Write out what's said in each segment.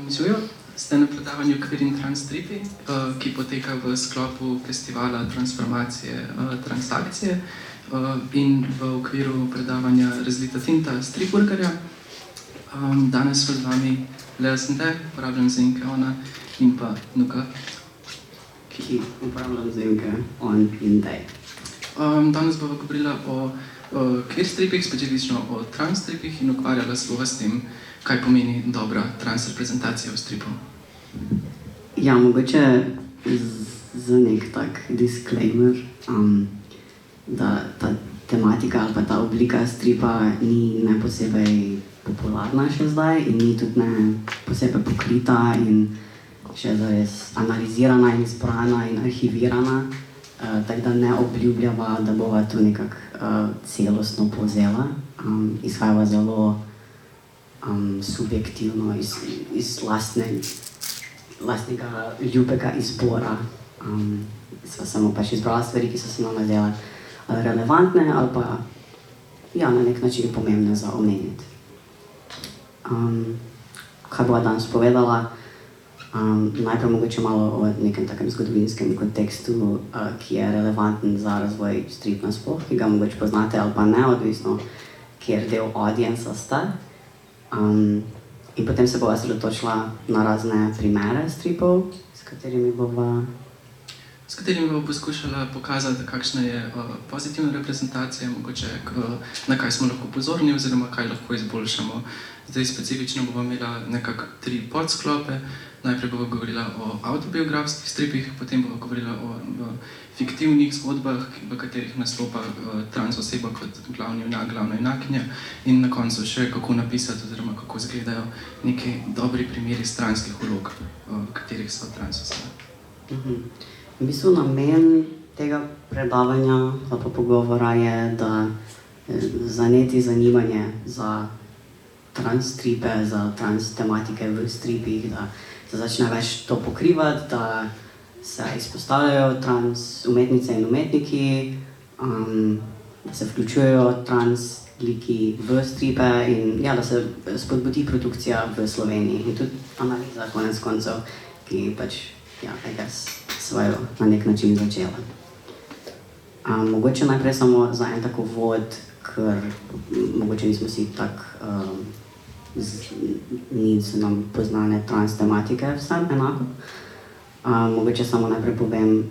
Živijo, ste na predavanju Queer in Trans Stripi, ki poteka v sklopu festivala transformacije transakcije in v okviru predavanja Razlita tinta Stripburgerja. Danes so z vami Lea Sente, uporabljam zaimke ona in pa Nuka, ki uporabljam zaimke on in they. Danes bova govorila o queer stripih, specifično o trans stripih in ukvarjala se bova s tem, kaj pomeni dobra trans reprezentacija v stripu. Ja, mogoče za nek tak disclaimer, da ta tematika ali pa ta oblika stripa ni ne posebej popularna še zdaj in ni tudi ne posebej pokrita in še zares analizirana in zbrana in arhivirana, tako da ne obljubljava, da bova to nekako celostno povzela. Izhajava zelo subjektivno iz lastnega ljubega izbora. Sva samo pač izbrala stvari, ki so se nama zdela relevantne ali pa ja, na nek način pomembne za omeniti. Kaj bova danes povedala? Najprej mogoče malo o nekem takem zgodovinskem kontekstu, ki je relevanten za razvoj stripa nasploh, ki ga mogoče poznate ali pa ne, odvisno, kjer del audienca ste. In potem se bova osredotočila na razne primere stripov, s katerimi bova poskušala pokazati, kakšna je pozitivna reprezentacija, mogoče na kaj smo lahko pozorni oziroma kaj lahko izboljšamo. Zdaj specifično bova imela nekako 3 podsklope. Najprej bova govorila o avtobiografskih stripih, potem bova govorila o fiktivnih zgodbah, v katerih nastopa trans oseba kot glavni junak, glavna junakinja, in na koncu še kako napisati oziroma kako izgledajo neki dobri primeri stranskih vlog, v katerih so trans osebe. V bistvu namen tega predavanja ali pa pogovora je, da zaneti zanimanje za trans stripe, za trans tematike v stripih, da se začne več to pokrivati, da se izpostavljajo trans umetnice in umetniki, da se vključujejo trans liki v stripe in ja, da se spodbudi produkcija v Sloveniji in tudi analiza konec koncev, ki pač, ja, I guess, svojo na nek način začela. Mogoče najprej samo za en tako vod, ker mogoče nismo si tako niso nam poznane trans tematike vsem enako. Mogoče samo najprej povem,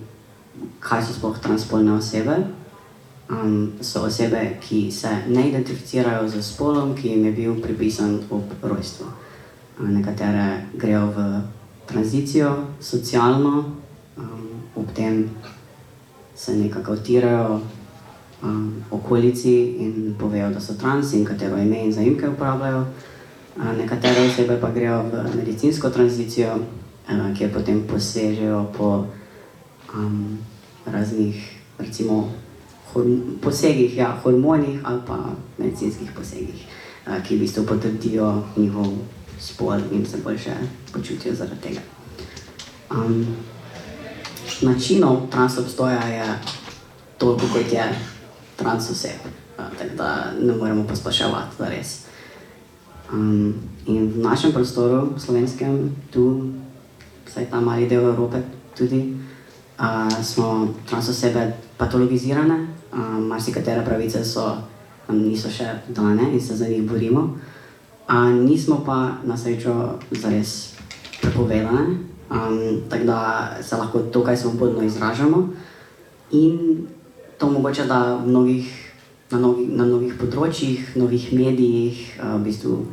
kaj so sploh transspolne osebe. So osebe, ki se ne identificirajo z spolom, ki jim je bil pripisan ob rojstvu. Nekatere grejo v tranzicijo socialno, ob tem se nekako utirajo okolici in povejo, da so trans in katero ime in zaimke uporabljajo. Nekatere osebe pa grejo v medicinsko tranzicijo, kjer potem posežejo po raznih, recimo, posegih, ja, hormonih ali pa medicinskih posegih, ki v bistvu potrdijo njihov spol in se boljše počutijo zaradi tega. Načinov trans obstoja je toliko, kot je trans oseb, tako da ne moremo posploševati, da res. In v našem prostoru, slovenskem, tu, vsaj ta mali del Evrope tudi, smo trans osebe patologizirane, marsikatere pravice niso še dane in se za njih borimo. Nismo pa na srečo zares prepovedane, tako da se lahko tukaj svobodno izražamo in to mogoče, da na mnogih področjih, novih medijih v bistvu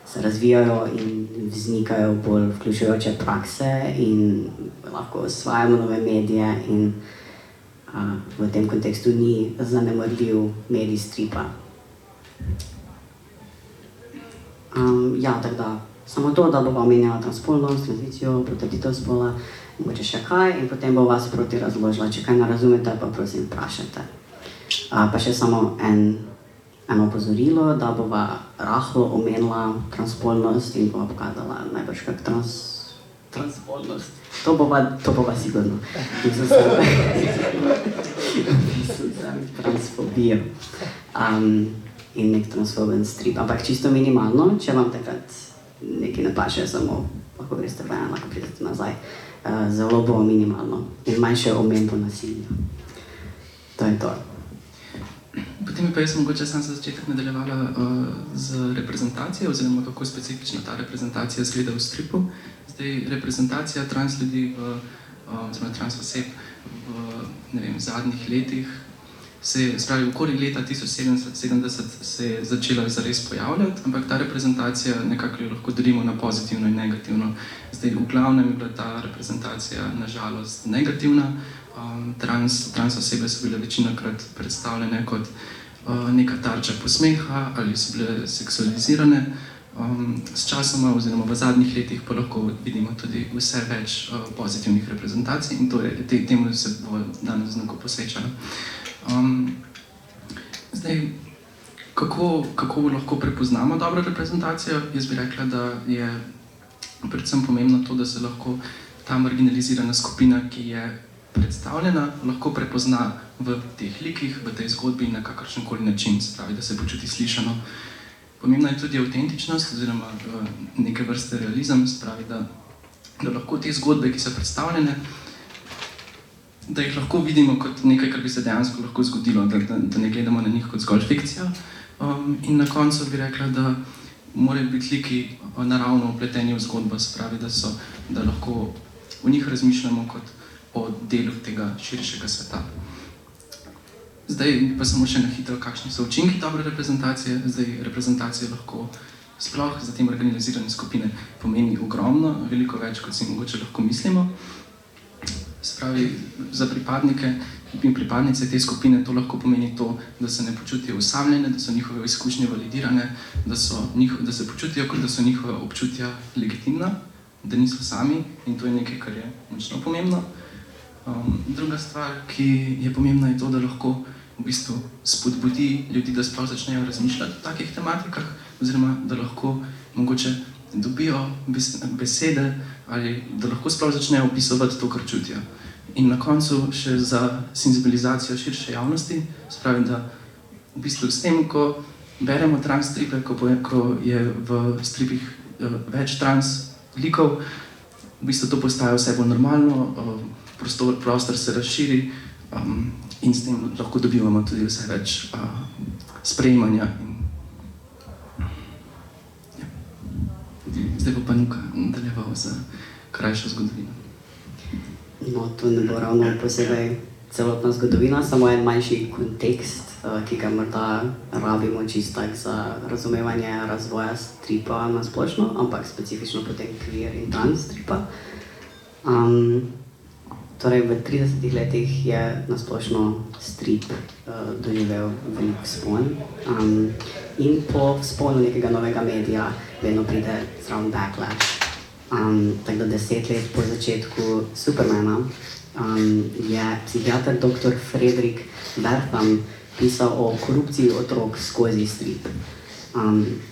se razvijajo in vznikajo bolj vključujoče prakse in lahko osvajamo nove medije in v tem kontekstu ni zanemarljiv medij stripa. Ja, tako da samo to, da bova omenjala transspolnost, tranzicijo, potrditev spola, mogoče še kaj in potem bova sproti razložila. Če kaj ne razumete, pa prosim vprašajte. Pa še samo eno opozorilo, da bova rahlo omenila transspolnost in bova pokazala najbrž kak transspolnost. To bova sigurno. Mislim sem transfobijo in nek transfoben strip, ampak čisto minimalno, če vam takrat nekaj ne paše, samo lahko greste ven, lahko pridete nazaj. Zelo bo minimalno in manjše omembo nasilja. To je to. Potem pa jaz mogoče sam za začetek nadaljevala z reprezentacijo, oziroma kako specifično ta reprezentacija izgleda v stripu. Zdaj, reprezentacija trans ljudi, oziroma trans oseb v zadnjih letih, spravi okoli leta 1970 se je začela zares pojavljati, ampak ta reprezentacija nekako jo lahko delimo na pozitivno in negativno. Zdaj, v glavnem je bila ta reprezentacija nažalost negativna. Trans osebe so bile večinakrat predstavljene kot neka tarča posmeha ali so bile seksualizirane. S časoma oziroma v zadnjih letih pa lahko vidimo tudi vse več pozitivnih reprezentacij in temu se bo danes znako posvečala. Zdaj, kako lahko prepoznamo dobro reprezentacijo? Jaz bi rekla, da je predvsem pomembno to, da se lahko ta marginalizirana skupina, ki je predstavljena, lahko prepozna v teh likih, v tej zgodbi na kakršenkoli način, se pravi, da se počuti slišano. Pomembna je tudi avtentičnost oziroma neke vrste realizem, se pravi, da lahko te zgodbe, ki so predstavljene, da jih lahko vidimo kot nekaj, kar bi se dejansko lahko zgodilo, da ne gledamo na njih kot zgolj fikcijo. In na koncu bi rekla, da morajo biti liki naravno vpleteni v zgodbo, se pravi, da lahko v njih razmišljamo kot o delu tega širšega sveta. Zdaj pa samo še na hitro, kakšni so učinki dobre reprezentacije. Zdaj, reprezentacija lahko sploh za te marginalizirane skupine pomeni ogromno, veliko več, kot si mogoče lahko mislimo. Se pravi, za pripadnike in pripadnice te skupine to lahko pomeni to, da se ne počutijo osamljene, da so njihove izkušnje validirane, da se počutijo, kot da so njihove občutja legitimna, da niso sami in to je nekaj, kar je močno pomembno. Druga stvar, ki je pomembna, je to, da lahko v bistvu spodbudi ljudi, da sploh začnejo razmišljati o takih tematikah, oziroma da lahko mogoče dobijo besede ali da lahko sploh začnejo opisovati to, kar čutijo. In na koncu še za senzibilizacijo širše javnosti, se pravi, da v bistvu s tem, ko beremo trans stripe, ko je v stripih več trans likov, v bistvu to postaja vse bolj normalno, prostor se razširi in s tem lahko dobivamo tudi vse več sprejemanja. Zdaj pa Nuka nadaljeval za krajšo zgodovino. No, to ne bo ravno posebej celotna zgodovina, samo en manjši kontekst, ki ga morda rabimo čisto tak za razumevanje razvoja stripa na splošno, ampak specifično potem queer in trans stripa. Torej, v 30 letih je na splošno strip doživel velik vzpon in po vzponu nekega novega medija vedno pride zraven backlash. Tako da 10 let po začetku Supermana je psihiater dr. Frederick Wertham pisal o korupciji otrok skozi strip.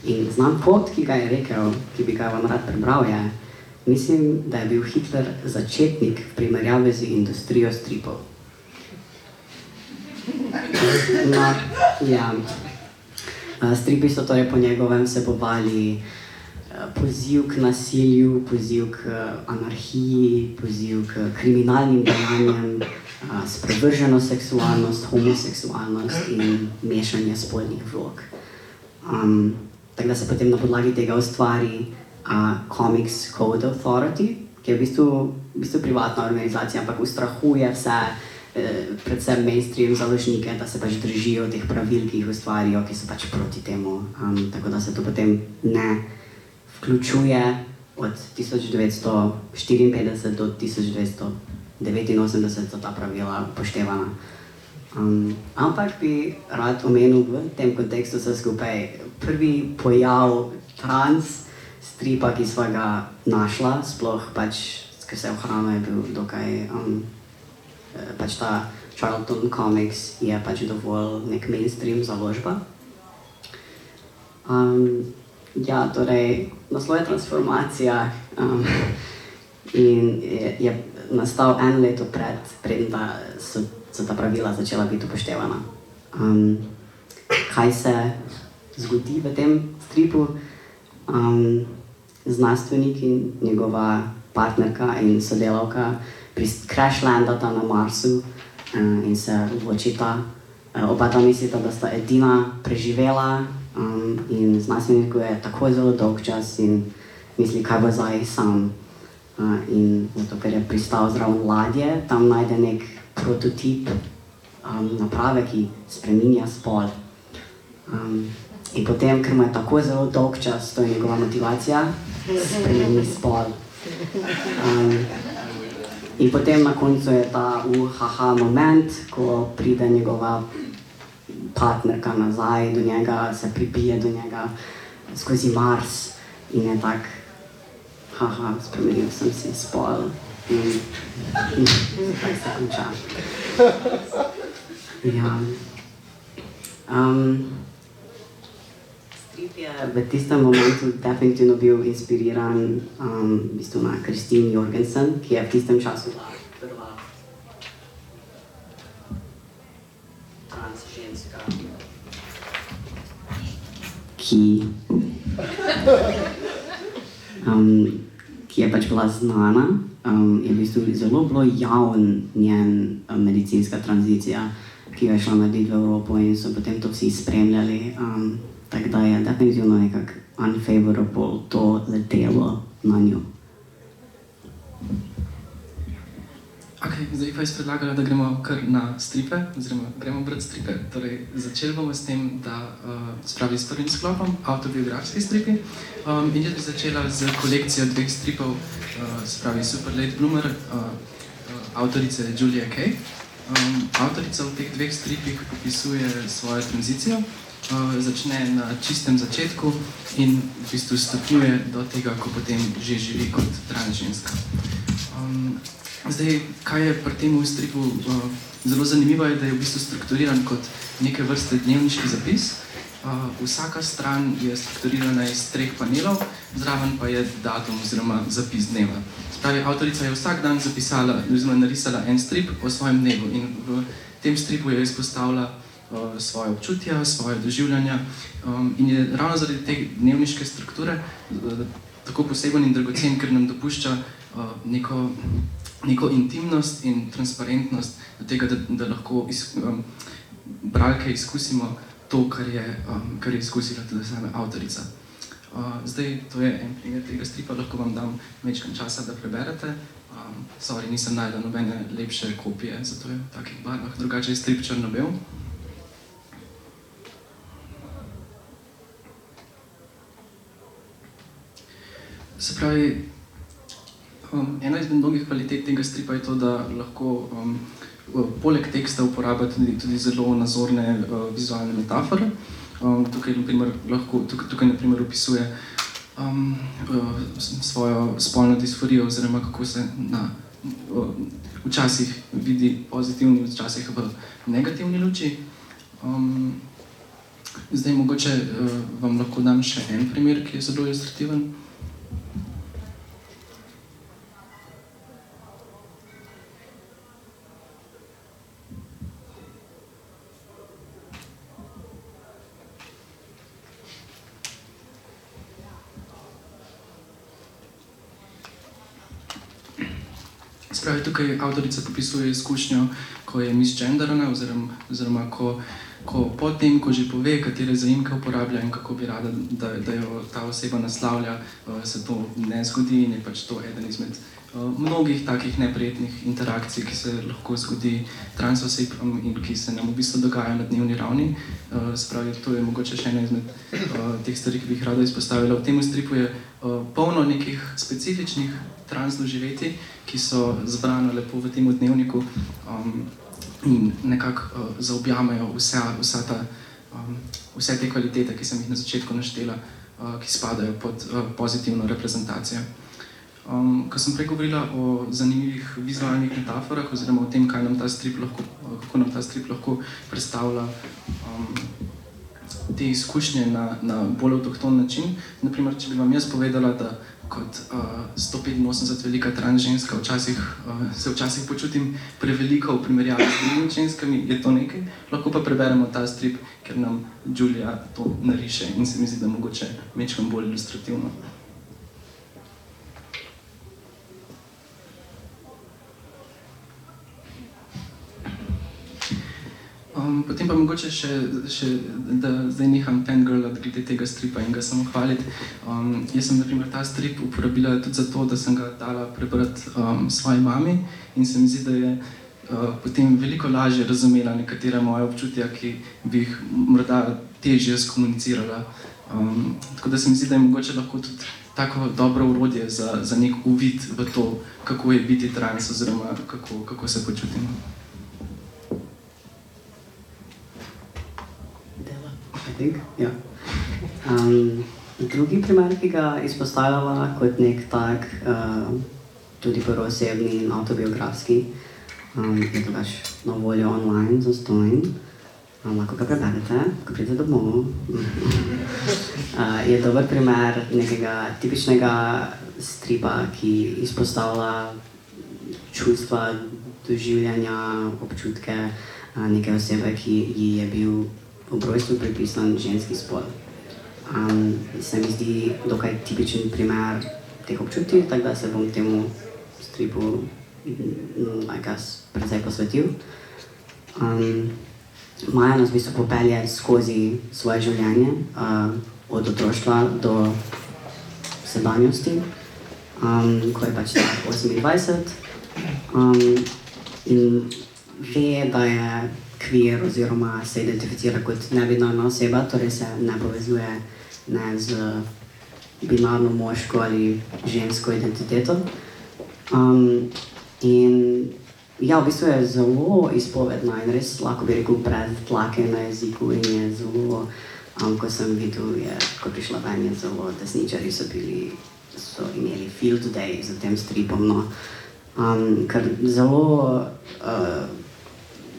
In znan pot, ki ga je rekel, ki bi ga vam rad prebral, je: mislim, da je bil Hitler začetnik v primerjavi z industrijo stripov. No, ja. Stripi so torej po njegovem vsebovali poziv k nasilju, poziv k anarhiji, poziv k kriminalnim dejanjem, sprevrženo seksualnost, homoseksualnost in mešanje spolnih vlog. Tako da se potem na podlagi tega ustvari Comics Code Authority, ki je v bistvu privatna organizacija, ampak ustrahuje vse, predvsem mainstream založnike, da se pač držijo teh pravil, ki jih ustvarijo, ki so pač proti temu. Tako da se to potem ne vključuje od 1954 do 1989 so ta pravila upoštevana. Ampak bi rad omenil v tem kontekstu vse skupaj prvi pojav trans stripa, ki sva ga našla, sploh pač, ker se je ohranil, je bil dokaj, pač ta Charlton Comics je pač dovolj nek mainstream založba. Ja, torej, naslov je Transformacija in je nastal eno leto preden so ta pravila začela biti upoštevana. Kaj se zgodi v tem stripu? znanstvenik in njegova partnerka in sodelavka crashlandata na Marsu in se odločita. Oba ta mislita, da sta edina preživela in znanstveniku je tako zelo dolg čas in misli, kaj bo zdaj sam. In zato, ker je pristal zraven ladje, tam najde nek prototip naprave, ki spreminja spol. In potem, ker mu je tako zelo dolg čas, to je njegova motivacija, spremeni spol. In potem na koncu je ta haha moment, ko pride njegova partnerka nazaj do njega, se pripije do njega skozi Mars in je tak, haha, spremenil sem si spol in tako se konča. Ja. Strip je v tistem momentu definitivno bil inspiriran v bistvu na Christine Jorgensen, ki je v tistem času bila prva trans ženska, ki je pač bila znana, je v bistvu zelo bilo javn njen medicinska tranzicija, ki jo je šla narediti v Evropo in so potem to vsi spremljali. Tako da je definitivno nekako unfavorable to letelo na njo. Ok, zdaj pa jaz predlagala, da gremo kar na stripe, oziroma gremo brati stripe. Torej, začeli bomo s tem, da spravi s prvim sklopom, avtobiografski stripi. In jaz bi začela z kolekcijo dveh stripov, spravi Super Late Bloomer, avtorice Julia Kay. Avtorica v teh dveh stripih popisuje svojo tranzicijo, začne na čistem začetku in v bistvu stopnjuje do tega, ko potem že živi kot trans ženska. Zdaj, kaj je pri tem stripu zelo zanimivo, je, da je v bistvu strukturiran kot neke vrste dnevniški zapis. Vsaka stran je strukturirana iz 3 panelov, zraven pa je datum oziroma zapis dneva. Spravi, avtorica je vsak dan zapisala oziroma narisala en strip o svojem dnevu in v tem stripu je izpostavila svoje občutja, svoje doživljanja in je ravno zaradi te dnevniške strukture tako poseben in dragocen, ker nam dopušča neko intimnost in transparentnost do tega, da lahko bralke izkusimo to, kar je izkusila tudi sama avtorica. Zdaj, to je en primer tega stripa, lahko vam dam majčkeno časa, da preberete. Sorry, nisem našla nobene lepše kopije, zato je v takih barvah, drugače je strip črno-bel. Se pravi, ena izmed mnogih kvalitet tega stripa je to, da lahko poleg teksta uporablja tudi zelo nazorne vizualne metafore. Tukaj na primer opisuje svojo spolno disforijo oziroma kako se včasih vidi pozitivni, včasih v negativni luči. Zdaj mogoče vam lahko dam še en primer, ki je zelo ilustrativen. Spravi, tukaj avtorica popisuje izkušnjo, ko je misgenderana, oziroma ko potem, ko že pove, katere zaimke uporablja in kako bi rada, da jo ta oseba naslavlja, se to ne zgodi in je pač to eden izmed mnogih takih neprijetnih interakcij, ki se lahko zgodi trans osebam in ki se nam v bistvu dogajajo na dnevni ravni. Spravi, to je mogoče še ena izmed teh stvari, ki bi jih rada izpostavila. V tem stripu je polno nekih specifičnih trans doživetij, ki so zbrana lepo v tem dnevniku in nekako zaobjamejo vse te kvalitete, ki sem jih na začetku naštela, ki spadajo pod pozitivno reprezentacijo. Ko sem prej govorila o zanimivih vizualnih metaforah oziroma o tem, kako nam ta strip lahko predstavlja te izkušnje na bolj avtohton način. Naprimer, če bi vam jaz povedala, da kot 185 velika trans ženska se včasih počutim preveliko v primerjavi z drugimi ženskami, je to nekaj. Lahko pa preberemo ta strip, ker nam Julia to nariše in se mi zdi, da mogoče majčkeno bolj ilustrativno. Potem pa mogoče še da zdaj neham fangirlat glede tega stripa in ga samo hvaliti. Jaz sem na primer ta strip uporabila tudi zato, da sem ga dala prebrati svoji mami in se mi zdi, da je potem veliko lažje razumela nekatera moja občutja, ki bi jih morda težje skomunicirala. Tako da se mi zdi, da je mogoče lahko tudi tako dobro orodje za nek uvid v to, kako je biti trans oziroma kako se počutimo. Ja. Drugi primer, ki ga izpostavljala kot nek tak, tudi prvoosebni in avtobiografski, je drugač na voljo online zastonj. Lahko ga preberete, ko pridete domov. Je dober primer nekega tipičnega stripa, ki izpostavlja čustva, doživljanja, občutke neke osebe, ki ji je bil ob rojstvu pripisan ženski spol. Se mi zdi dokaj tipičen primer teh občutij, tako da se bom temu stripu precej posvetil. Maja nas v bistvu popelje skozi svoje življenje, od otroštva do sedanjosti, ko je pač 28. In ve, da je queer oziroma se identificira kot nebinarna oseba, torej se ne povezuje ne z binarno moško ali žensko identiteto. In ja, v bistvu je zelo izpovedna in res lahko bi rekel predtlake na jeziku in je zelo, ko sem videl, ko prišla ven, je zelo desničari so imeli field day za tem stripom, no. Ker zelo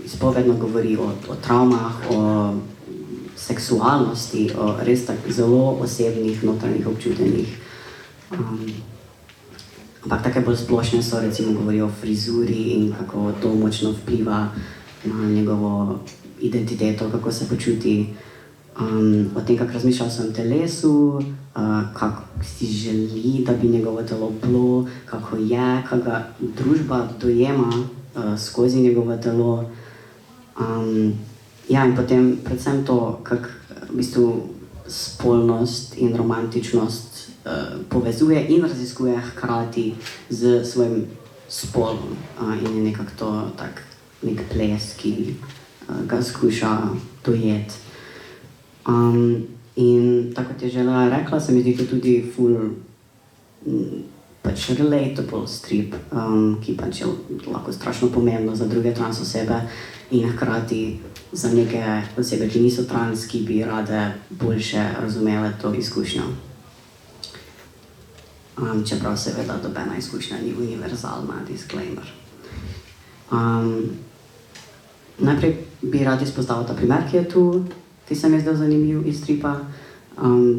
izpovedno govori o travmah, o seksualnosti, o res tak zelo osebnih notranjih občutenjih. Ampak take bolj splošne so, recimo govori o frizuri in kako to močno vpliva na njegovo identiteto, kako se počuti, o tem, kako razmišlja o svojem telesu, kako si želi, da bi njegovo telo bilo, kako je, kako ga družba dojema skozi njegovo telo. Ja, in potem predvsem to, kako v bistvu spolnost in romantičnost povezuje in raziskuje hkrati z svojim spolom. In je nekako to tak nek ples, ki ga skuša dojeti. In tako kot je že rekla, se mi zdi to tudi ful pač relatable strip, ki pač je lahko strašno pomembno za druge trans osebe in hkrati za neke osebe, ki niso trans, ki bi rade boljše razumele to izkušnjo. Čeprav seveda nobena izkušnja ni univerzalna, disclaimer. Najprej bi rad izpostavil ta primer, ki je tu, ki se mi je zdel zanimiv iz stripa,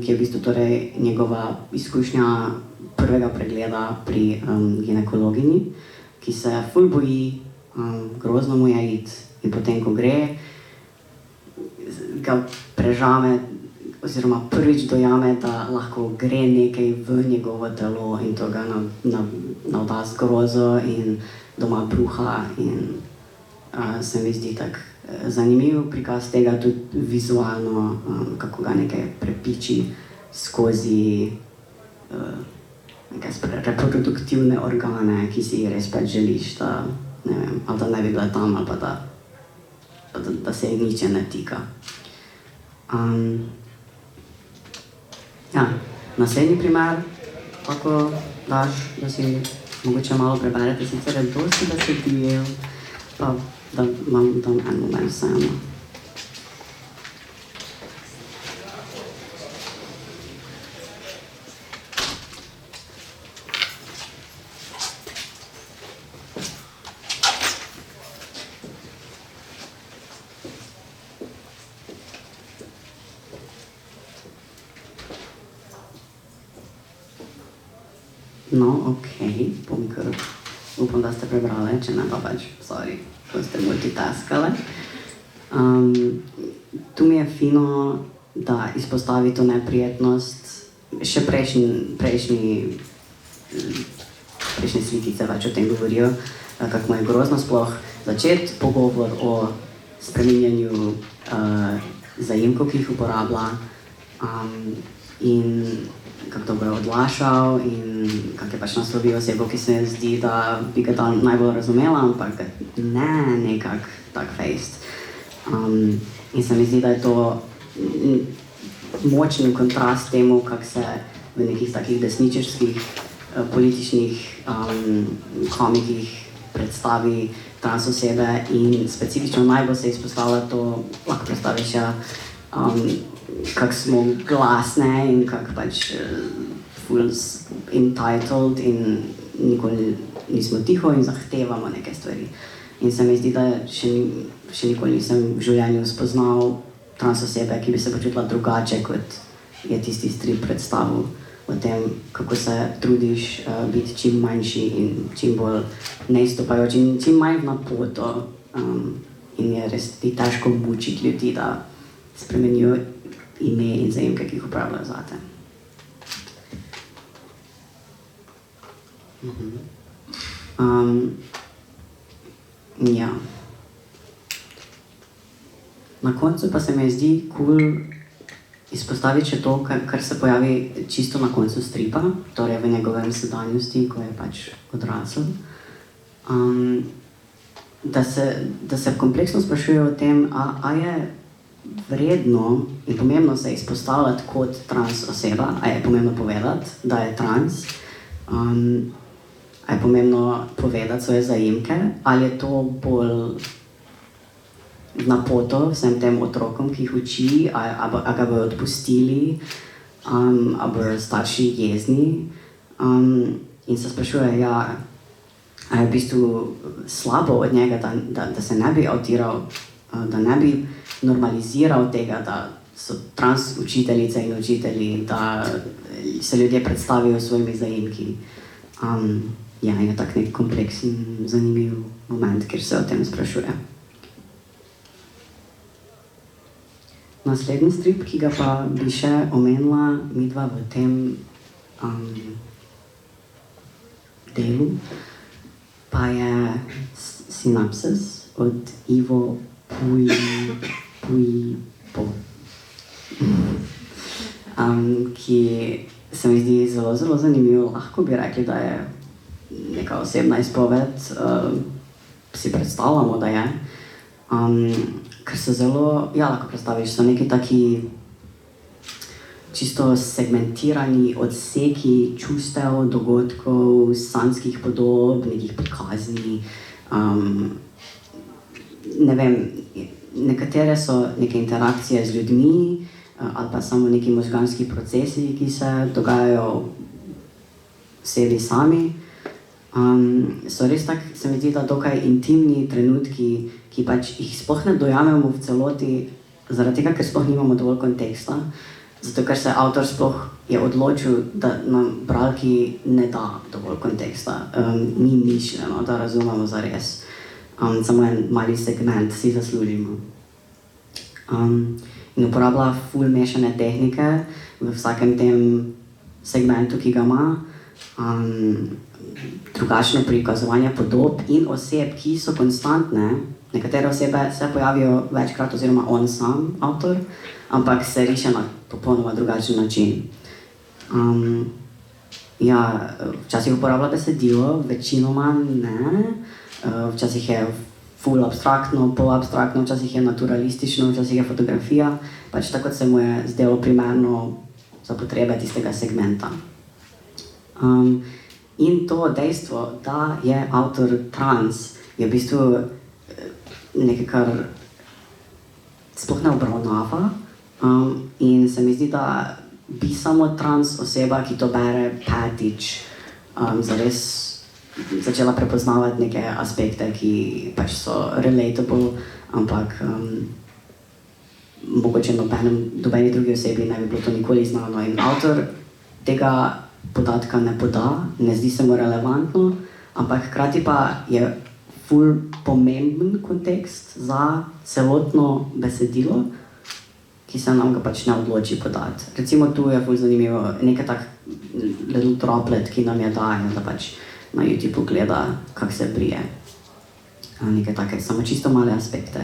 ki je v bistvu torej njegova izkušnja prvega pregleda pri ginekologinji, ki se ful boji, grozno mu je iti in potem, ko gre, ga prežame oziroma prvič dojame, da lahko gre nekaj v njegovo telo in to ga navda z grozo in doma bruha in se mi zdi tak zanimiv prikaz tega tudi vizualno, kako ga nekaj prepiči skozi reproduktivne organe, ki si res pač želiš, da ne vem, ali da ne bi bila tam, ali pa da se jih niče ne tika. Ja, naslednji primer, kako daš, da si mogoče malo preberete, sicer je dosti besedil, pa da imam tam en moment vseeno. No, okej, bom kar, upam, da ste prebrali, če ne pa pač, sorry, ko ste multitaskali. Tu mi je fino, da izpostavi to neprijetnost, še prejšnji slikice več o tem govorijo, kako mu je grozno sploh začeti pogovor o spreminjanju zaimkov, ki jih uporablja, in kako to bo odlašal in kako je pač naslovil osebo, ki se zdi, da bi ga najbolj razumela, ampak ne nekak tak fejst. In se mi zdi, da je to močen kontrast temu, kako se v nekih takih desničarskih političnih komikih predstavi trans osebe in specifično najbolj se izpostavlja to, lahko predstaviš, kako smo glasne in kako pač full entitled in nikoli nismo tiho in zahtevamo neke stvari. In se mi zdi, da še nikoli nisem v življenju spoznal trans osebe, ki bi se počutila drugače, kot je tisti strip predstavil o tem, kako se trudiš biti čim manjši in čim bolj neizstopajoč in čim manj v napoto. In je res ti težko mučiti ljudi, da spremenijo ime in zaimke, ki jih uporabljajo zate. Ja. Na koncu pa se mi zdi cool izpostaviti še to, kar se pojavi čisto na koncu stripa, torej v njegovem sedanjosti, ko je pač odrasel. Da se kompleksno sprašuje o tem, a je vredno in pomembno se izpostavljati kot trans oseba, a je pomembno povedati, da je trans, a je pomembno povedati svoje zaimke, ali je to bolj napoto vsem tem otrokom, ki jih uči, a ga bojo odpustili, a bojo starši jezni. In se sprašuje, a je v bistvu slabo od njega, da se ne bi avtiral, da ne bi normaliziral tega, da so trans učiteljice in učitelji, da se ljudje predstavijo s svojimi zaimki. In je tak nek kompleksen, zanimiv moment, kjer se o tem sprašuje. Naslednji strip, ki ga pa bi še omenila midva v tem delu, pa je Synapses od Ivo Puipo, ki se mi zdi zelo zanimivo. Lahko bi rekli, da je neka osebna izpoved, si predstavljamo, da je. Ker so zelo, lahko predstaviš, so neki taki čisto segmentirani odseki čustev, dogodkov, sanjskih podob, nekih prikazni. Ne vem, nekatere so neke interakcije z ljudmi ali pa samo neki možganski procesi, ki se dogajajo sebi sami. So res tak, se mi zdi, da dokaj intimni trenutki, ki pač jih sploh ne dojamemo v celoti, zaradi tega, ker sploh nimamo dovolj konteksta, zato ker se avtor sploh je odločil, da nam bralki ne da dovolj konteksta. Ni mišljeno, da razumemo zares. Samo en mali segment si zaslužimo. In uporablja ful mešane tehnike v vsakem tem segmentu, ki ga ima. Drugačno prikazovanje podob in oseb, ki so konstantne. Nekatere osebe se pojavijo večkrat, oziroma on sam, avtor, ampak se riše na popolnoma drugačen način. Včasih uporablja besedilo, večinoma ne. Včasih je ful abstraktno, pol abstraktno, včasih je naturalistično, včasih je fotografija, pač tako se mu je zdelo primerno za potrebe tistega segmenta. In to dejstvo, da je avtor trans, je v bistvu nekaj, kar sploh ne obravnava. In se mi zdi, da bi samo trans oseba, ki to bere petič, zares začela prepoznavati neke aspekte, ki pač so relatable, ampak mogoče nobeni drugi osebi ne bi bilo to nikoli znano. In avtor tega podatka ne poda, ne zdi se mu relevantno, ampak hkrati pa je ful pomemben kontekst za celotno besedilo, ki se nam ga pač ne odloči podati. Recimo tu je ful zanimivo, nekaj tak little droplet, ki nam je daje, da pač na YouTubeu gleda, kako se brije. Nekaj take, samo čisto male aspekte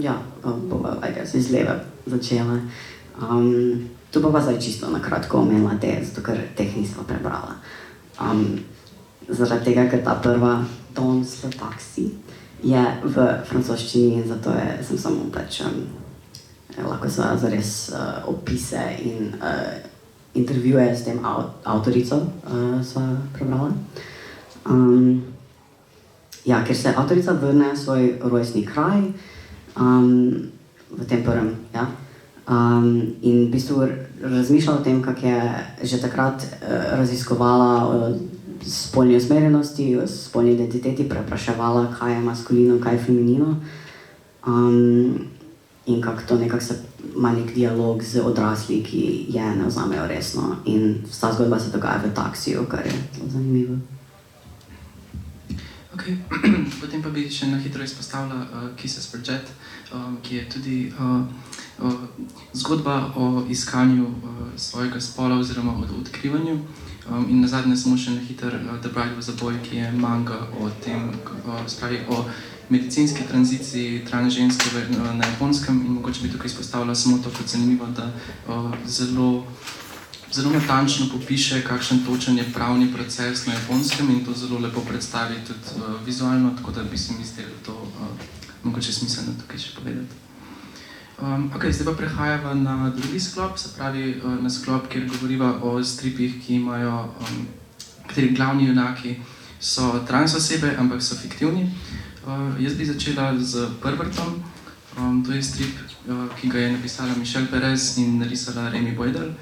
ja, bova, iz leve začela. Tu pa zdaj čisto na kratko omenila te, zato ker teh nisva prebrala. Zaradi tega, ker ta prva Dans le taxi je v francoščini, zato sem samo pač lahko sva zares opise in intervjuje s tem avtorico sva prebrala. Ja, ker se avtorica vrne v svoj rojstni kraj, v tem prvem, ja. In v bistvu razmišlja o tem, kako je že takrat raziskovala o spolni usmerjenosti, o spolni identiteti, prepraševala, kaj je maskulino, kaj je feminino. In kako to nekako se ima nek dialog z odrasli, ki je ne vzamejo resno. In ta zgodba se dogaja v taksiju, kar je zelo zanimivo. Okay. Potem pa bi še na hitro izpostavila Kisses for Jet, ki je tudi zgodba o iskanju svojega spola oziroma o odkrivanju. In nazadnje samo še na hitro The Bride Was a Boy, ki je manga o tem, spravi o medicinski tranziciji transženske na Japonskem, in mogoče bi tukaj izpostavila samo to kot zanimivo, da zelo natančno popiše, kakšen točen je pravni proces na Japonskem in to zelo lepo predstavi tudi vizualno, tako da bi se mi zdelo to mogoče smiselno tukaj še povedati. Okay, zdaj pa prehajava na drugi sklop, se pravi na sklop, kjer govoriva o stripih, kateri glavni junaki so trans osebe, ampak so fiktivni. Jaz bi začela z Pervertom. To je strip, ki ga je napisala Michelle Perez in narisala Remi Boydell.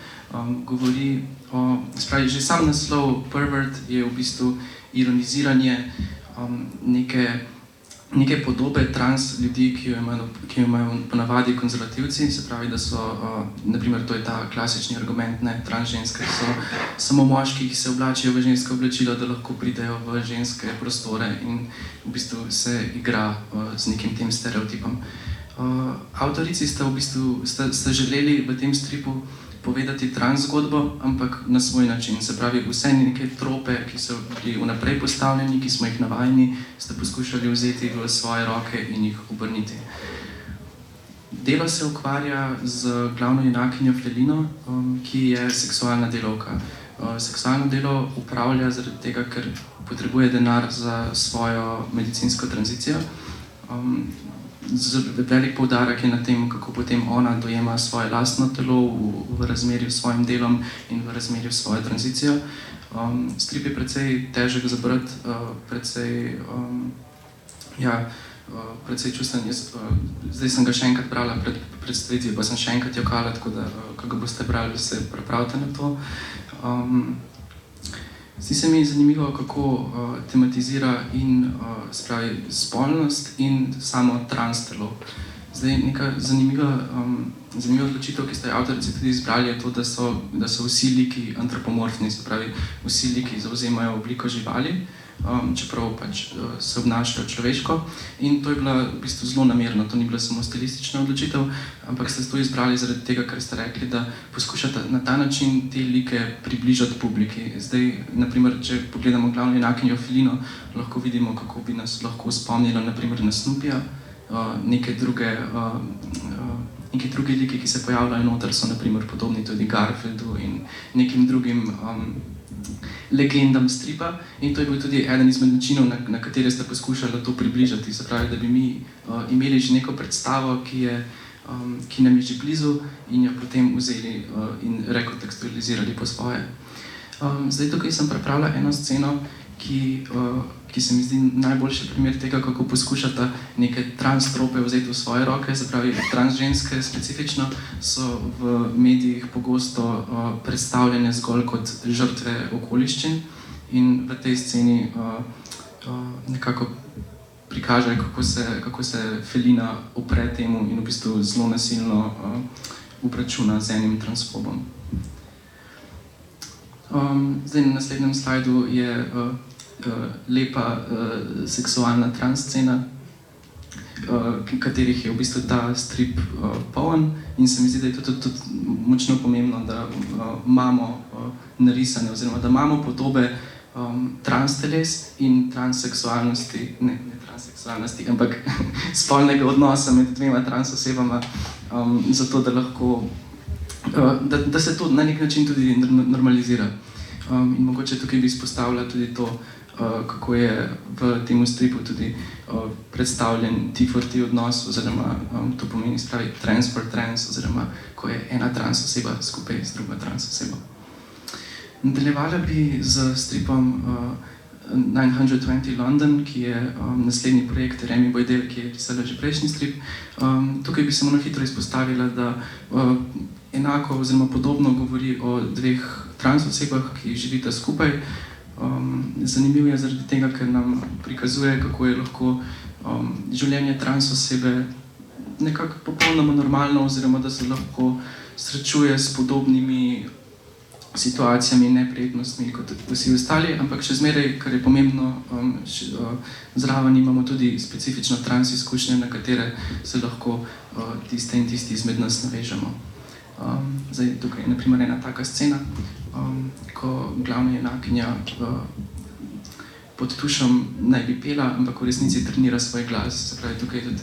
Govori o, spravi, že sam naslov Pervert je v bistvu ironiziranje neke podobe trans ljudi, ki jo imajo ponavadi konzervativci, se pravi, da so, naprimer, to je ta klasični argument, ne, trans ženske so samo moški, ki se oblačijo v žensko oblačilo, da lahko pridejo v ženske prostore in v bistvu se igra z nekim tem stereotipom. Avtorici sta želeli v tem stripu povedati trans zgodbo, ampak na svoj način. Se pravi, vse neke trope, ki so bili vnaprej postavljeni, ki smo jih navajeni, sta poskušali vzeti v svoje roke in jih obrniti. Delo se ukvarja z glavno junakinjo Felino, ki je seksualna delavka. Seksualno delo upravlja zaradi tega, ker potrebuje denar za svojo medicinsko tranzicijo. Velik poudarek je na tem, kako potem ona dojema svoje lastno telo v razmerju s svojim delom in v razmerju s svojo tranzicijo. Strip je precej težek za brati, precej čustven. Zdaj sem ga še enkrat brala pred predstavitvijo, pa sem še enkrat jokala, tako da, ko ga boste brali, se pripravite na to. Zdi se mi zanimivo, kako tematizira in spravi spolnost in samo trans telo. Zdaj, neka zanimiva odločitev, ki ste avtorici tudi izbrali, je to, da so vsi liki antropomorfni, se pravi, vsi liki zavzemajo obliko živali, čeprav pač se obnašajo človeško. In to je bila v bistvu zelo namerno, to ni bila samo stilistična odločitev, ampak ste to izbrali zaradi tega, ker ste rekli, da poskušate na ta način te like približati publiki. Zdaj, naprimer, če pogledamo glavno junakinjo Felino, lahko vidimo, kako bi nas lahko spomnilo naprimer na Snoopija. Neke druge liki, ki se pojavljajo noter, so naprimer podobni tudi Garfieldu in nekim drugim legendam stripa. In to je bil tudi eden izmed načinov, na katere ste poskušali to približati. Se pravi, da bi mi imeli že neko predstavo, ki nam je že blizu in jo potem vzeli in rekontekstualizirali po svoje. Zdaj, tukaj sem pripravila eno sceno, ki se mi zdi najboljši primer tega, kako poskušata neke trans trope vzeti v svoje roke. Se pravi, trans ženske specifično so v medijih pogosto predstavljene zgolj kot žrtve okoliščin in v tej sceni nekako prikaže, kako se Felina upre temu in v bistvu zelo nasilno obračuna z enim transfobom. Zdaj, na naslednjem slajdu je lepa seksualna trans scena, katerih je v bistvu ta strip poln, in se mi zdi, da je to tudi močno pomembno, da imamo narisane oziroma da imamo podobe trans teles in transseksualnosti, transseksualnosti, ampak spolnega odnosa med dvema transosebama, zato da lahko, da se to na nek način tudi normalizira. In mogoče tukaj bi izpostavila tudi to, kako je v tem stripu tudi predstavljen T4T odnos, oziroma to pomeni spravi trans for trans, oziroma ko je ena trans oseba skupaj z drugo trans osebo. Nadaljevala bi z stripom 920 London, ki je naslednji projekt Remi Boydell, ki je pisala že prejšnji strip. Tukaj bi samo na hitro izpostavila, da enako oziroma podobno govori o dveh trans osebah, ki živita skupaj. Zanimivo je zaradi tega, ker nam prikazuje, kako je lahko življenje trans osebe nekako popolnoma normalno, oziroma da se lahko srečuje s podobnimi situacijami in neprijetnostmi kot vsi ostali, ampak še zmeraj, kar je pomembno, zraven imamo tudi specifično trans izkušnje, na katere se lahko tiste in tisti izmed nas navežemo. Zdaj, tukaj je na primer ena taka scena, ko glavna junakinja pod tušem naj bi pela, ampak v resnici trenira svoj glas. Se pravi, tukaj je tudi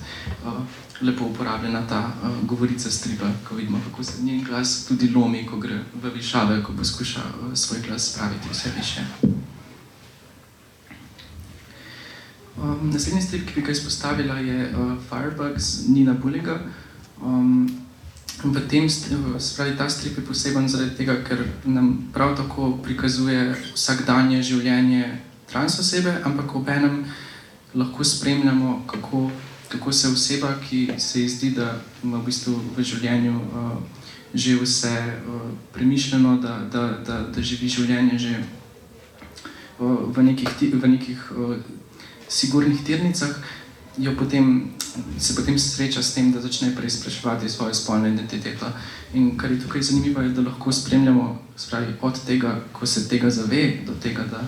lepo uporabljena ta govorica stripa, ko vidimo, kako se njen glas tudi lomi, ko gre v višave, ko poskuša svoj glas spraviti vse više. Naslednji strip, ki bi ga izpostavila, je Firebugs Nina Bulliga. Ta strip je poseben zaradi tega, ker nam prav tako prikazuje vsakdanje življenje trans osebe, ampak obenem lahko spremljamo, kako se oseba, ki se ji zdi, da ima v bistvu v življenju že vse premišljeno, da živi življenje že v nekih sigurnih tirnicah, se potem sreča s tem, da začne preizpraševati svojo spolno identiteto. In kar je tukaj zanimivo, je, da lahko spremljamo od tega, ko se tega zave, do tega, da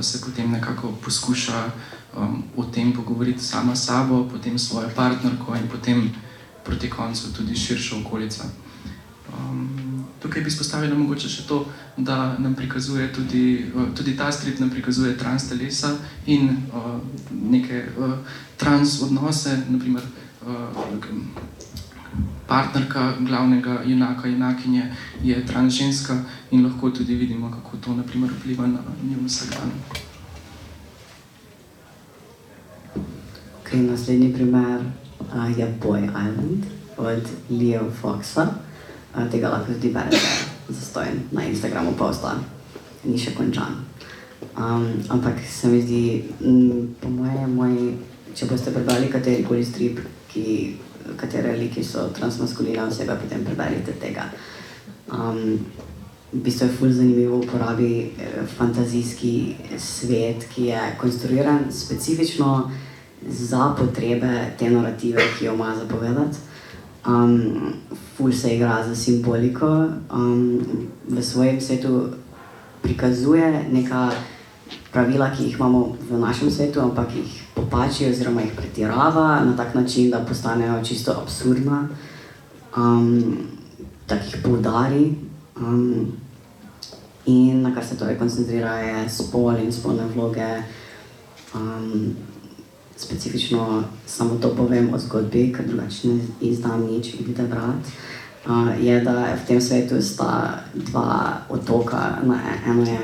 se potem nekako poskuša o tem pogovoriti sama s sabo, potem svojo partnerko in potem proti koncu tudi širša okolica. Tukaj bi izpostavila mogoče še to, da nam prikazuje tudi ta strip nam prikazuje trans telesa in neke trans odnose, naprimer partnerka glavnega junaka, junakinje je trans ženska in lahko tudi vidimo, kako to naprimer vpliva na njun vsakdan. Naslednji primer je Boy Island od Leo Foxa. Tega lahko tudi berete zastojn na Instagramu posta, ni še končan. Ampak se mi zdi, po moje, če boste prebrali katerikoli strip, katere liki so transmaskuline osebe, potem preberite tega. V bistvu je ful zanimivo uporabi fantazijski svet, ki je konstruiran specifično za potrebe te narative, ki jo ima zapovedati. Ful se igra za simboliko, v svojem svetu prikazuje neka pravila, ki jih imamo v našem svetu, ampak jih popači oziroma jih pretirava na tak način, da postanejo čisto absurdna, tak jih poudari. In na kar se torej koncentrira je spol in spolne vloge. Specifično samo to povem o zgodbi, ker drugače ne izdam nič, idite brati. Je, da v tem svetu sta dva otoka, eno je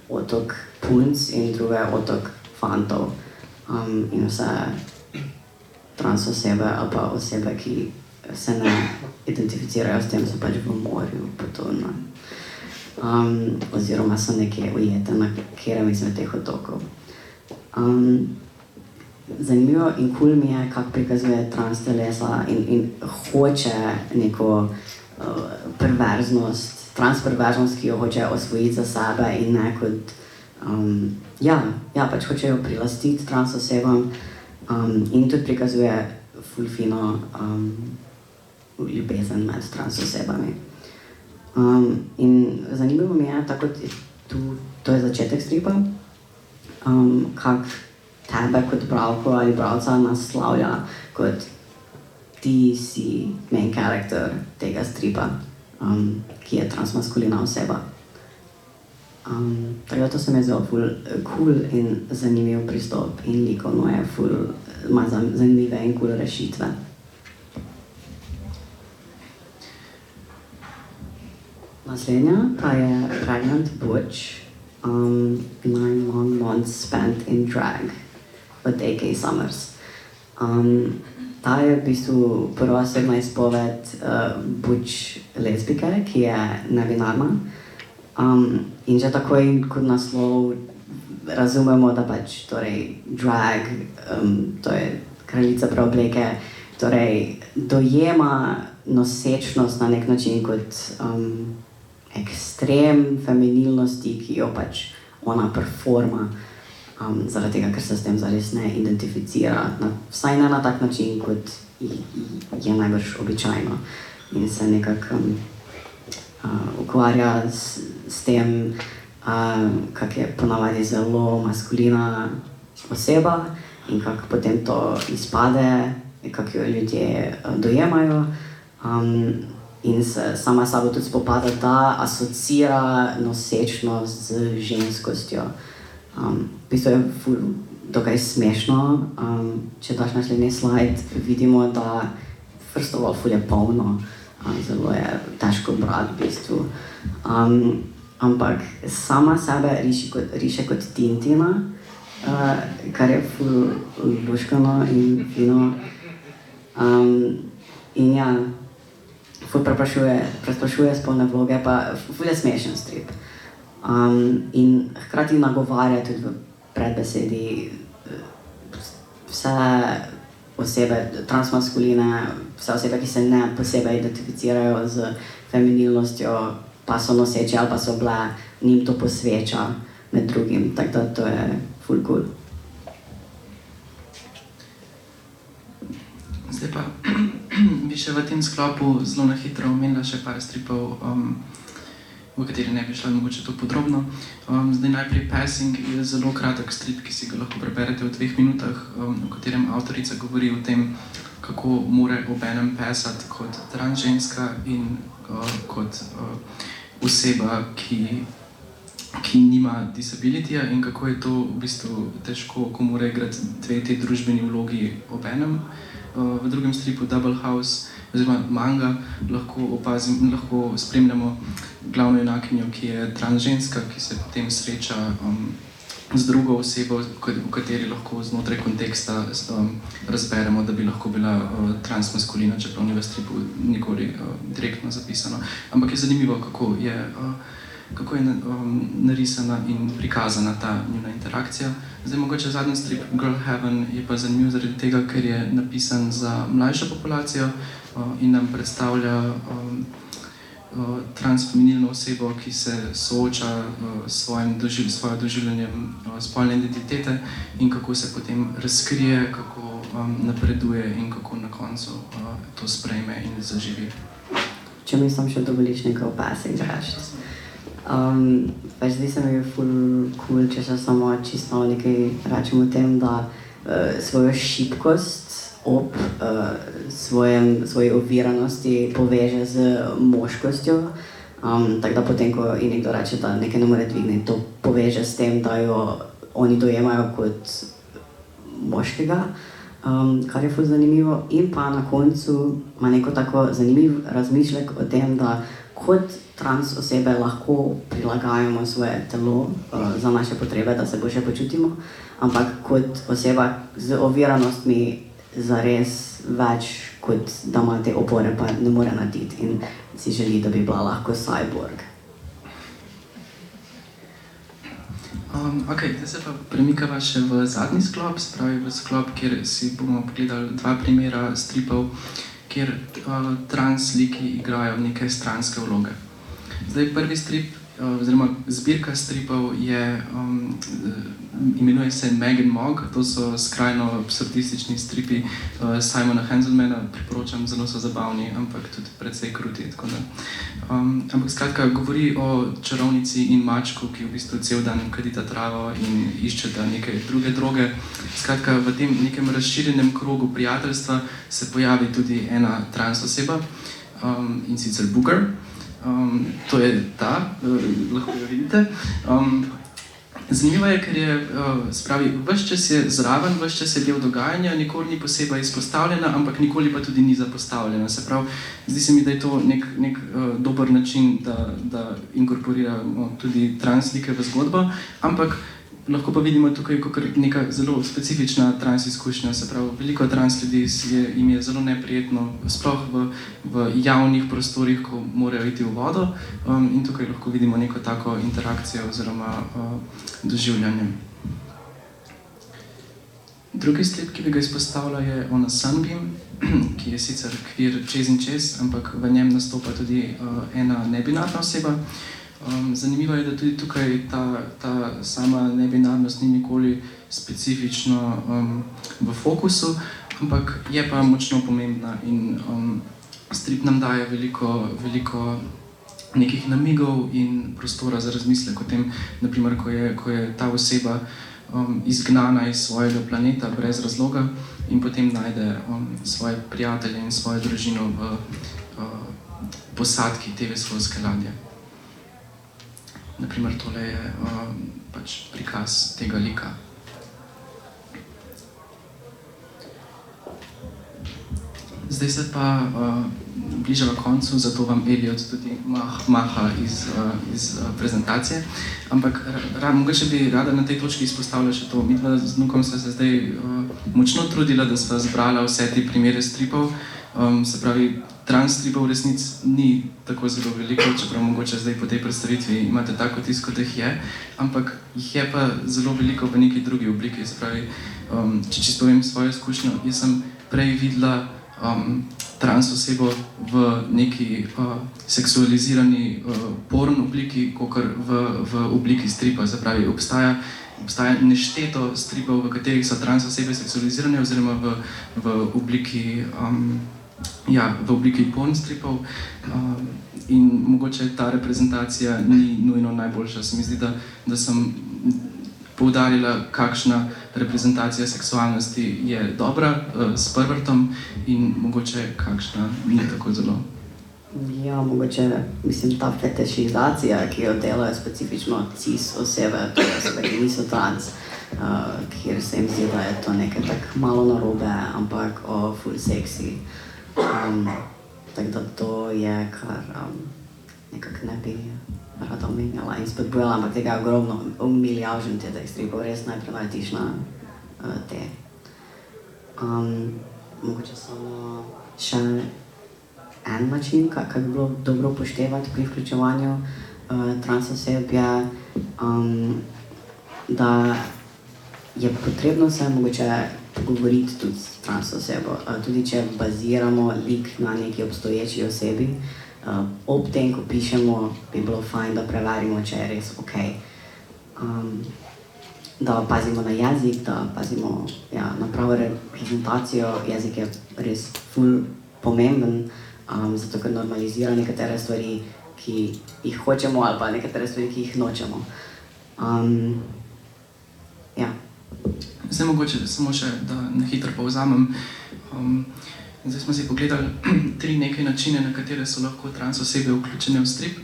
otok punc in drugo je otok fantov. In vse trans osebe ali pa osebe, ki se ne identificirajo s tem, so pač v morju potonili. Oziroma so nekje ujete na katerem izmed teh otokov. Zanimivo in cool mi je, kako prikazuje trans telesa in hoče neko perverznost, transperverznost, ki jo hoče osvojiti za sebe in ne kot, pač hoče jo prilastiti trans osebam in tudi prikazuje ful fino ljubezen med trans osebami. In zanimivo mi je, tako to je začetek stripa, kako tebe kot bralko ali bralca naslavlja kot ti si main character tega stripa, ki je transmaskulina oseba. Tako da to se mi je zelo ful cool in zanimiv pristop in likovno je ful, ima zanimive in cool rešitve. Naslednja pa je Pregnant Butch, 9 long months spent in drag od A.K. Summers. Ta je v bistvu prvoosebna izpoved butch lezbike, ki je nebinarna. In že takoj kot naslov razumemo, da pač torej drag, to je kraljica preobleke, torej dojema nosečnost na nek način kot ekstrem feminilnosti, ki jo pač ona performa, zaradi tega, ker se s tem zares ne identificira, vsaj ne na tak način, kot je najbrž običajno. In se nekako ukvarja s tem, kak je ponavadi zelo maskulina oseba in kak potem to izpade, kak jo ljudje dojemajo. In se sama sabo tudi spopada, da asocira nosečnost z ženskostjo. V bistvu je ful dokaj smešno. Če daš naslednji slajd, vidimo, da first of all ful je polno. Zelo je težko brati v bistvu. Ampak sama sebe riše kot Tintina, kar je ful luškano in fino. In ja, ful presprašuje spolne vloge, pa ful je smešen strip. In hkrati nagovarja tudi v predbesedi vse osebe, transmaskuline, vse osebe, ki se ne posebej identificirajo z feminilnostjo, pa so noseče ali pa so bile, njim to posveča med drugim, tako da to je ful cool. Zdaj pa bi še v tem sklopu zelo na hitro omenila še par stripov, v kateri ne bi šla mogoče to podrobno. Zdaj najprej Passing je zelo kratek strip, ki si ga lahko preberete v 2 minutah, v katerem avtorica govori o tem, kako mora obenem pesati kot transženska in kot oseba, ki nima disabilityja in kako je to v bistvu težko, ko mora igrati dve te družbeni vlogi obenem. V drugem stripu Double House oziroma manga lahko spremljamo glavno junakinjo, ki je transženska, ki se potem sreča z drugo osebo, v kateri lahko znotraj konteksta razberemo, da bi lahko bila transmaskulina, čeprav ni v stripu nikoli direktno zapisano. Ampak je zanimivo, kako je narisana in prikazana ta njuna interakcija. Zdaj mogoče zadnji strip Girl Heaven je pa zanimiv zaradi tega, ker je napisan za mlajšo populacijo in nam predstavlja transfeminilno osebo, ki se sooča s svojo doživljanjem spolne identitete in kako se potem razkrije, kako napreduje in kako na koncu to sprejme in zaživi. Če mislim še dovoliš nekaj o Passing reči. Pač zdi se mi ful cool, če še samo čisto nekaj rečem o tem, da svojo šibkost ob svoji oviranosti poveže z moškostjo. Tako da potem, ko in nekdo reče, da nekaj ne more dvigniti, to poveže s tem, da jo oni dojemajo kot moškega, kar je ful zanimivo. In pa na koncu ima neko tako zanimiv razmišljek o tem, da kot trans osebe lahko prilagajamo svoje telo za naše potrebe, da se boljše počutimo, ampak kot oseba z oviranostmi zares več, kot da ima te opore, pa ne more narediti in si želi, da bi bila lahko cyborg. Ok, zdaj se pa premikava še v zadnji sklop, se pravi v sklop, kjer si bomo pogledali 2 primera stripov, kjer trans liki igrajo neke stranske vloge. Zdaj prvi strip, oziroma zbirka stripov imenuje se Meg and Mog, to so skrajno absurdistični stripi Simona Hanselmana, priporočam, zelo so zabavni, ampak tudi precej kruti, tako da. Ampak skratka, govori o čarovnici in mačku, ki v bistvu cel dan kadita travo in iščeta neke druge droge. Skratka, v tem nekem razširjenem krogu prijateljstva se pojavi tudi ena trans oseba, in sicer Booger. To je ta, lahko jo vidite. Zanimivo je, ker je, spravi, ves čas je zraven, ves čas je del dogajanja, nikoli ni posebej izpostavljena, ampak nikoli pa tudi ni zapostavljena. Se pravi, zdi se mi, da je to nek dober način, da inkorporiramo tudi trans slike v zgodbo, ampak lahko pa vidimo tukaj kot neka zelo specifična trans izkušnja. Se pravi, veliko trans ljudi jim je zelo neprijetno, sploh v javnih prostorih, ko morajo iti v vodo, in tukaj lahko vidimo neko tako interakcijo oziroma doživljanje. Drugi strip, ki bi ga izpostavila, je ona Sunbeam, ki je sicer queer čez in čez, ampak v njem nastopa tudi ena nebinarna oseba. Zanimivo je, da tudi tukaj ta sama nebinarnost ni nikoli specifično v fokusu, ampak je pa močno pomembna in strip nam daje veliko nekih namigov in prostora za razmislek o tem, naprimer, ko je ta oseba izgnana iz svojega planeta brez razloga in potem najde svoje prijatelje in svojo družino v posadki te vesoljske ladje. Naprimer, tole je pač prikaz tega lika. Zdaj se pa bližava koncu, zato vam Elliot tudi maha iz prezentacije. Ampak mogoče bi rada na tej točki izpostavila še to. Midva z vnukom sva se zdaj močno trudila, da sva zbrala vse te primere stripov. Se pravi, trans stripov v resnici ni tako zelo veliko, čeprav mogoče zdaj po tej predstavitvi imate tako vtis, kot jih je, ampak jih je pa zelo veliko v neki drugi obliki. Se pravi, če čisto povem svojo izkušnjo, jaz sem prej videla trans osebo v neki seksualizirani porn obliki, kakor v obliki stripa. Se pravi, obstaja nešteto stripov, v katerih so trans osebe seksualizirane oziroma v obliki v obliki porn stripov, in mogoče ta reprezentacija ni nujno najboljša. Se mi zdi, da sem poudarila, kakšna reprezentacija seksualnosti je dobra s pervertom in mogoče kakšna ni tako zelo. Ja, mogoče, mislim, ta fetišizacija, ki jo delajo specifično cis osebe, torej osebe, ki niso trans, kjer se jim zdi, da je to nekaj tako malo narobe, ampak ful seksi. Tako da to je, kar nekako ne bi rada omenjala in spodbujala, ampak tega je ogromno, milijažen teh stripov, res najprej naletiš na te. Mogoče samo še en način, kaj bi bilo dobro upoštevati pri vključevanju trans oseb, je, da je potrebno se mogoče pogovoriti tudi s trans osebo, tudi če baziramo lik na neki obstoječi osebi. Ob tem, ko pišemo, bi bilo fajn, da preverimo, če je res ok. Da pazimo na jezik, da pazimo na pravo reprezentacijo. Jezik je res ful pomemben, zato ker normalizira nekatere stvari, ki jih hočemo, ali pa nekatere stvari, ki jih nočemo. Zdaj mogoče samo še, da na hitro povzamem. Zdaj smo si pogledali 3 neke načine, na katere so lahko trans osebe vključene v strip.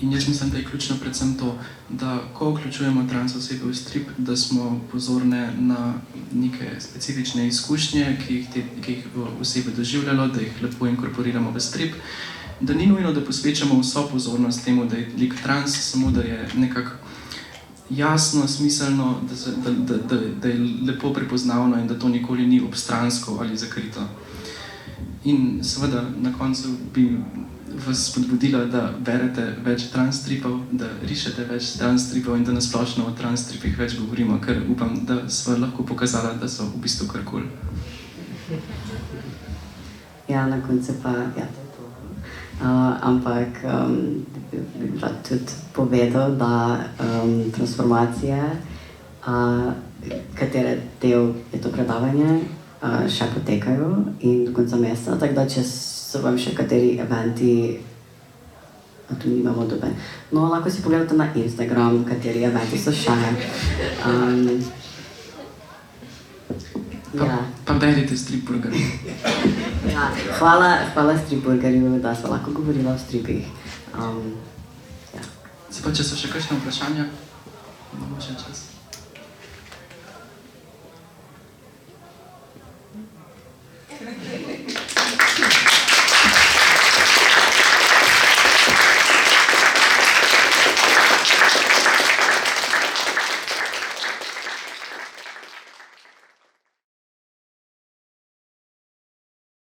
In jaz mislim, da je ključno predvsem to, da ko vključujemo trans osebe v strip, da smo pozorne na neke specifične izkušnje, ki jih osebe doživljalo, da jih lepo inkorporiramo v strip. Da ni nujno, da posvečamo vso pozornost temu, da je lik trans, samo da je nekako jasno, smiselno, da je lepo prepoznavno in da to nikoli ni obstransko ali zakrito. In seveda na koncu bi vas spodbudila, da berete več trans stripov, da rišete več trans stripov in da nasplošno o trans stripih več govorimo, ker upam, da sva lahko pokazala, da so v bistvu kar kul. Ja, na koncu pa, ampak bi rad tudi povedal, da transformacije, katere del je to predavanje, še potekajo in do konca meseca, tako da če so vam še kateri eventi, tu nimamo dobe. No, lahko si pogledate na Instagram, kateri eventi so še. Pa berite Strip Burgerju. Hvala Strip Burgerju, da sva lahko govorila o stripih. Ja. Zdaj pa, če so še kakšne vprašanja, imamo še čas.